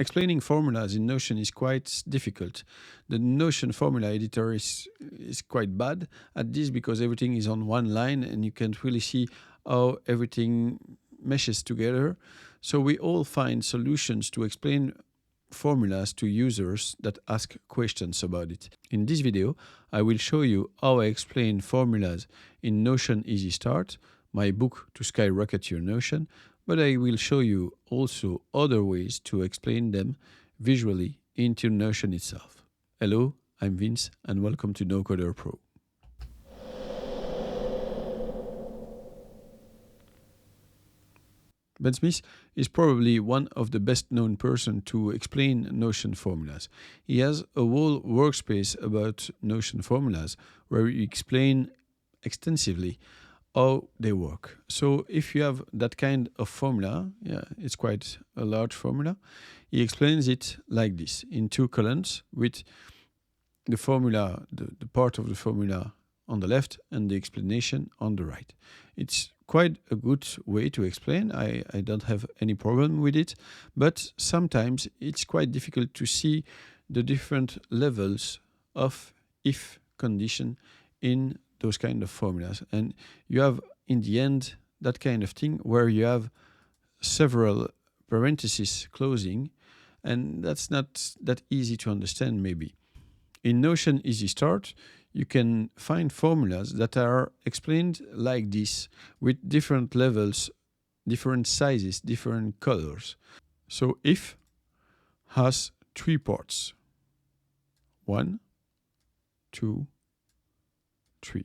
Explaining formulas in Notion is quite difficult. The Notion formula editor is quite bad at this because everything is on one line and you can't really see how everything meshes together. So we all find solutions to explain formulas to users that ask questions about it. In this video, I will show you how I explain formulas in Notion Easy Start, my book to skyrocket your Notion, but I will show you also other ways to explain them visually into Notion itself. Hello, I'm Vince and welcome to No Coder Pro. Ben Smith is probably one of the best known person to explain Notion formulas. He has a whole workspace about Notion formulas where he explains extensively how they work. So if you have that kind of formula, it's quite a large formula, he explains it like this in two columns with the formula, the part of the formula on the left and the explanation on the right. It's quite a good way to explain. I don't have any problem with it, but sometimes it's quite difficult to see the different levels of if condition in those kind of formulas. And you have, in the end, that kind of thing where you have several parentheses closing, and that's not that easy to understand maybe. In Notion Easy Start, you can find formulas that are explained like this with different levels, different sizes, different colors. So if has three parts. 1, 2, 3.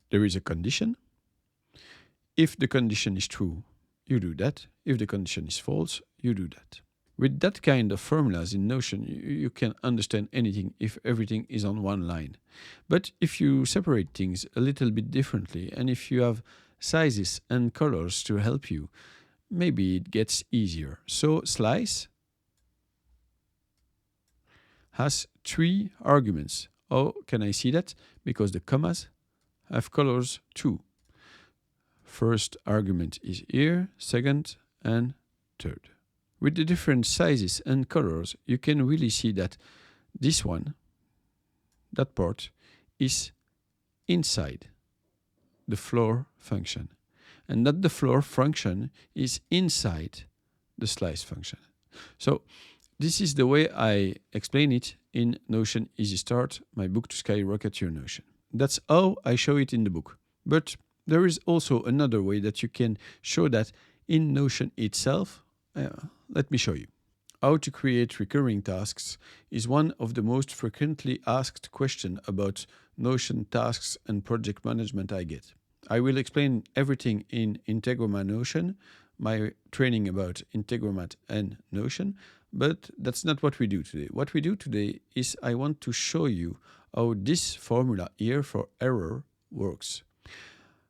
There is a condition. If the condition is true, you do that. If the condition is false, you do that. With that kind of formulas in Notion, you can understand anything if everything is on one line. But if you separate things a little bit differently, and if you have sizes and colors to help you, maybe it gets easier. So slice has 3 arguments. How can I see that? Because the commas have colors too. First argument is here, second and third. With the different sizes and colors, you can really see that this one, that part, is inside the floor function, and that the floor function is inside the slice function. So this is the way I explain it in Notion Easy Start, my book to skyrocket your Notion. That's how I show it in the book. But there is also another way that you can show that in Notion itself. Let me show you. How to create recurring tasks is one of the most frequently asked questions about Notion tasks and project management I get. I will explain everything in Integromat Notion, my training about Integromat and Notion, but that's not what we do today. What we do today is I want to show you how this formula here for error works.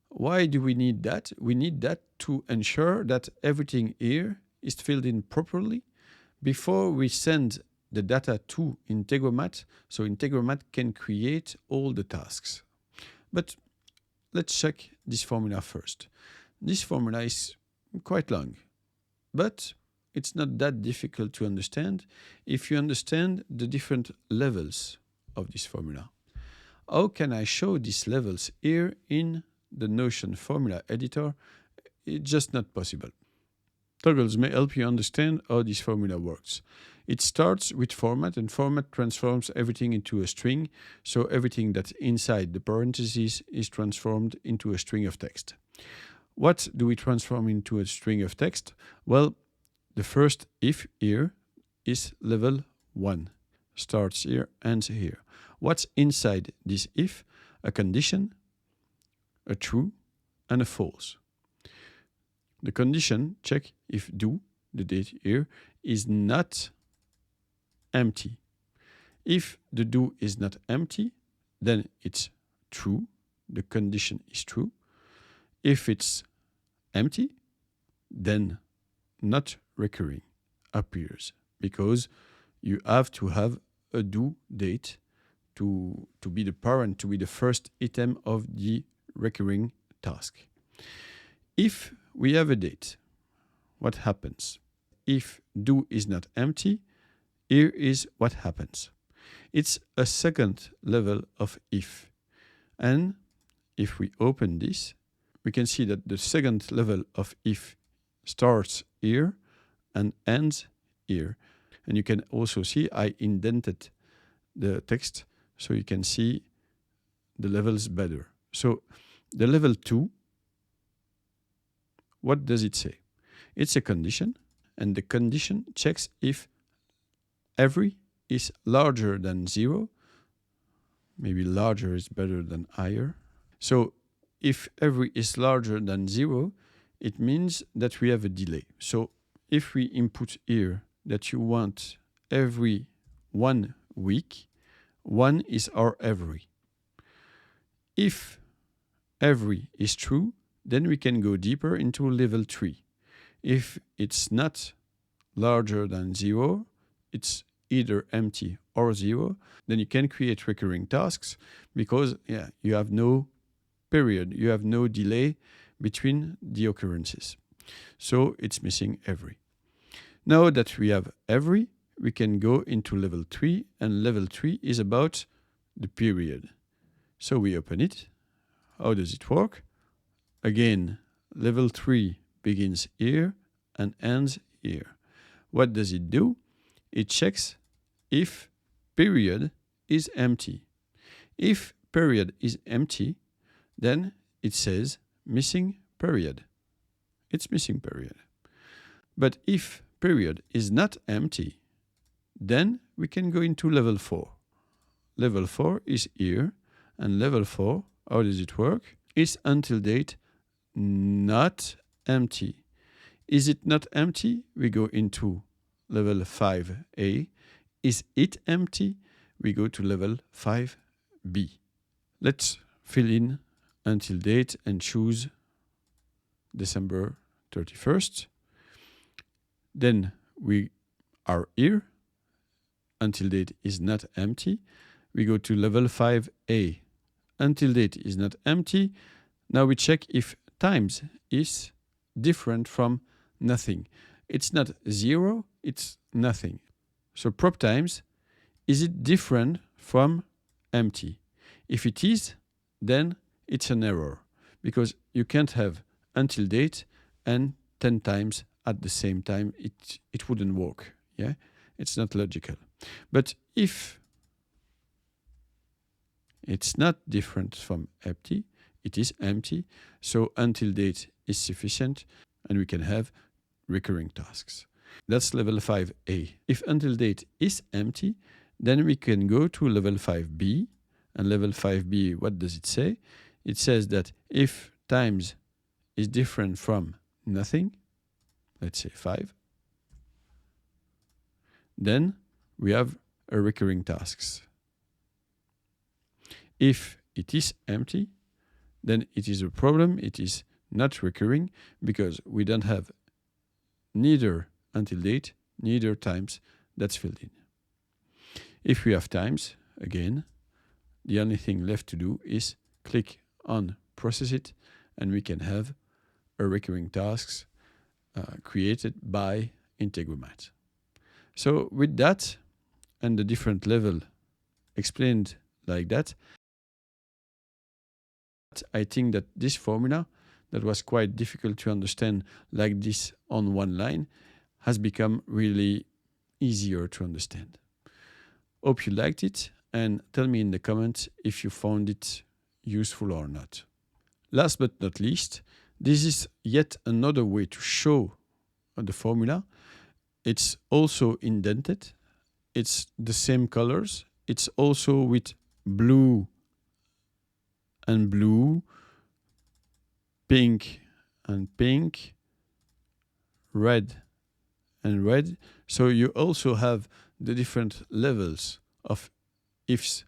Why do we need that? We need that to ensure that everything here is filled in properly before we send the data to Integromat, so Integromat can create all the tasks. But let's check this formula first. This formula is quite long, but it's not that difficult to understand if you understand the different levels of this formula. How can I show these levels here in the Notion formula editor? It's just not possible. Toggles may help you understand how this formula works. It starts with format, and format transforms everything into a string, so everything that's inside the parentheses is transformed into a string of text. What do we transform into a string of text? Well, the first if here is level 1. Starts here, ends here. What's inside this if? A condition, a true, and a false. The condition, check if do, the date here, is not empty. If the do is not empty, then it's true. The condition is true. If it's empty, then not recurring appears, because you have to have a due date to be the parent, to be the first item of the recurring task. If we have a date, what happens? if do is not empty, here is what happens. It's a second level of if. And if we open this, we can see that the second level of if starts here and ends here. And you can also see I indented the text so you can see the levels better. So the level 2, what does it say? It's a condition, and the condition checks if every is larger than 0. Maybe larger is better than higher. So if every is larger than 0, it means that we have a delay. So if we input here that you want every 1 week, 1 is our every. If every is true, then we can go deeper into level 3. If it's not larger than 0, it's either empty or 0, then you can create recurring tasks because you have no period, you have no delay between the occurrences. So it's missing every. Now that we have every, we can go into level 3, and level 3 is about the period. So we open it. How does it work? Again, level 3 begins here and ends here. What does it do? It checks if period is empty. If period is empty, then it says missing period. It's missing period. But if period is not empty, then we can go into level 4. Level 4 is here, and level 4, how does it work? It's until date not empty. Is it not empty? We go into level 5a. Is it empty? We go to level 5b. Let's fill in until date and choose December 31st. Then we are here. Until date is not empty. We go to level 5a. Until date is not empty. Now we check if times is different from nothing. It's not 0, it's nothing. So prop times, is it different from empty? If it is, then it's an error because you can't have until date and 10 times at the same time. It wouldn't work. Yeah, it's not logical. But if it's not different from empty, it is empty. So until date is sufficient and we can have recurring tasks. That's level 5a. If until date is empty, then we can go to level 5b. And level 5b, what does it say? It says that if times is different from nothing, let's say 5, then we have a recurring tasks. If it is empty, then it is a problem. It is not recurring because we don't have neither until date, neither times that's filled in. If we have times, again, the only thing left to do is click on process it, and we can have a recurring tasks created by Integromat. So with that and the different level explained like that, I think that this formula that was quite difficult to understand like this on one line has become really easier to understand. Hope you liked it and tell me in the comments if you found it useful or not. Last but not least, this is yet another way to show the formula. It's also indented. It's the same colors. It's also with blue and blue, pink and pink, red and red. So you also have the different levels of ifs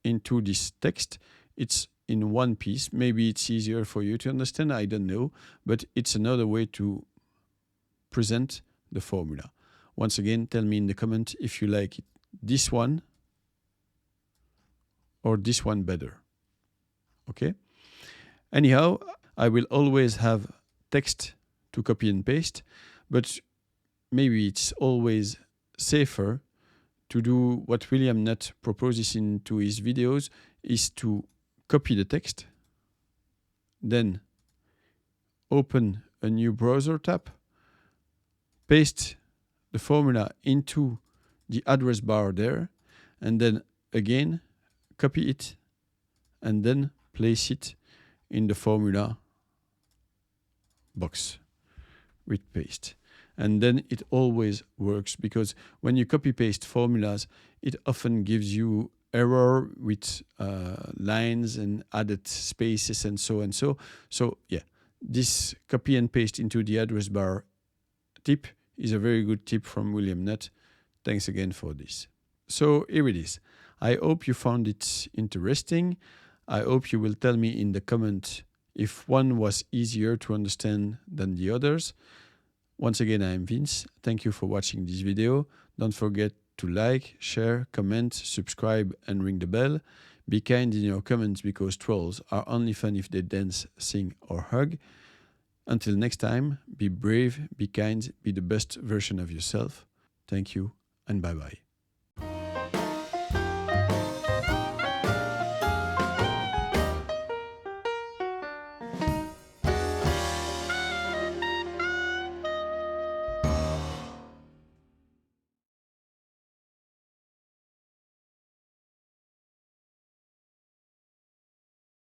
into this text. It's in one piece. Maybe it's easier for you to understand, I don't know, but it's another way to present the formula. Once again, tell me in the comment if you like it, this one or this one better. Okay? Anyhow, I will always have text to copy and paste, but maybe it's always safer to do what William Nutt proposes into his videos, is to copy the text, then open a new browser tab, paste the formula into the address bar there, and then again copy it and then place it in the formula box with paste. And then it always works, because when you copy paste formulas, it often gives you error with lines and added spaces and so and so. So yeah, this copy and paste into the address bar tip is a very good tip from William Nutt. Thanks again for this. So here it is. I hope you found it interesting. I hope you will tell me in the comment if one was easier to understand than the others. Once again, I am Vince. Thank you for watching this video. Don't forget to like, share, comment, subscribe, and ring the bell. Be kind in your comments, because trolls are only fun if they dance, sing, or hug. Until next time, be brave, be kind, be the best version of yourself. Thank you, and bye-bye.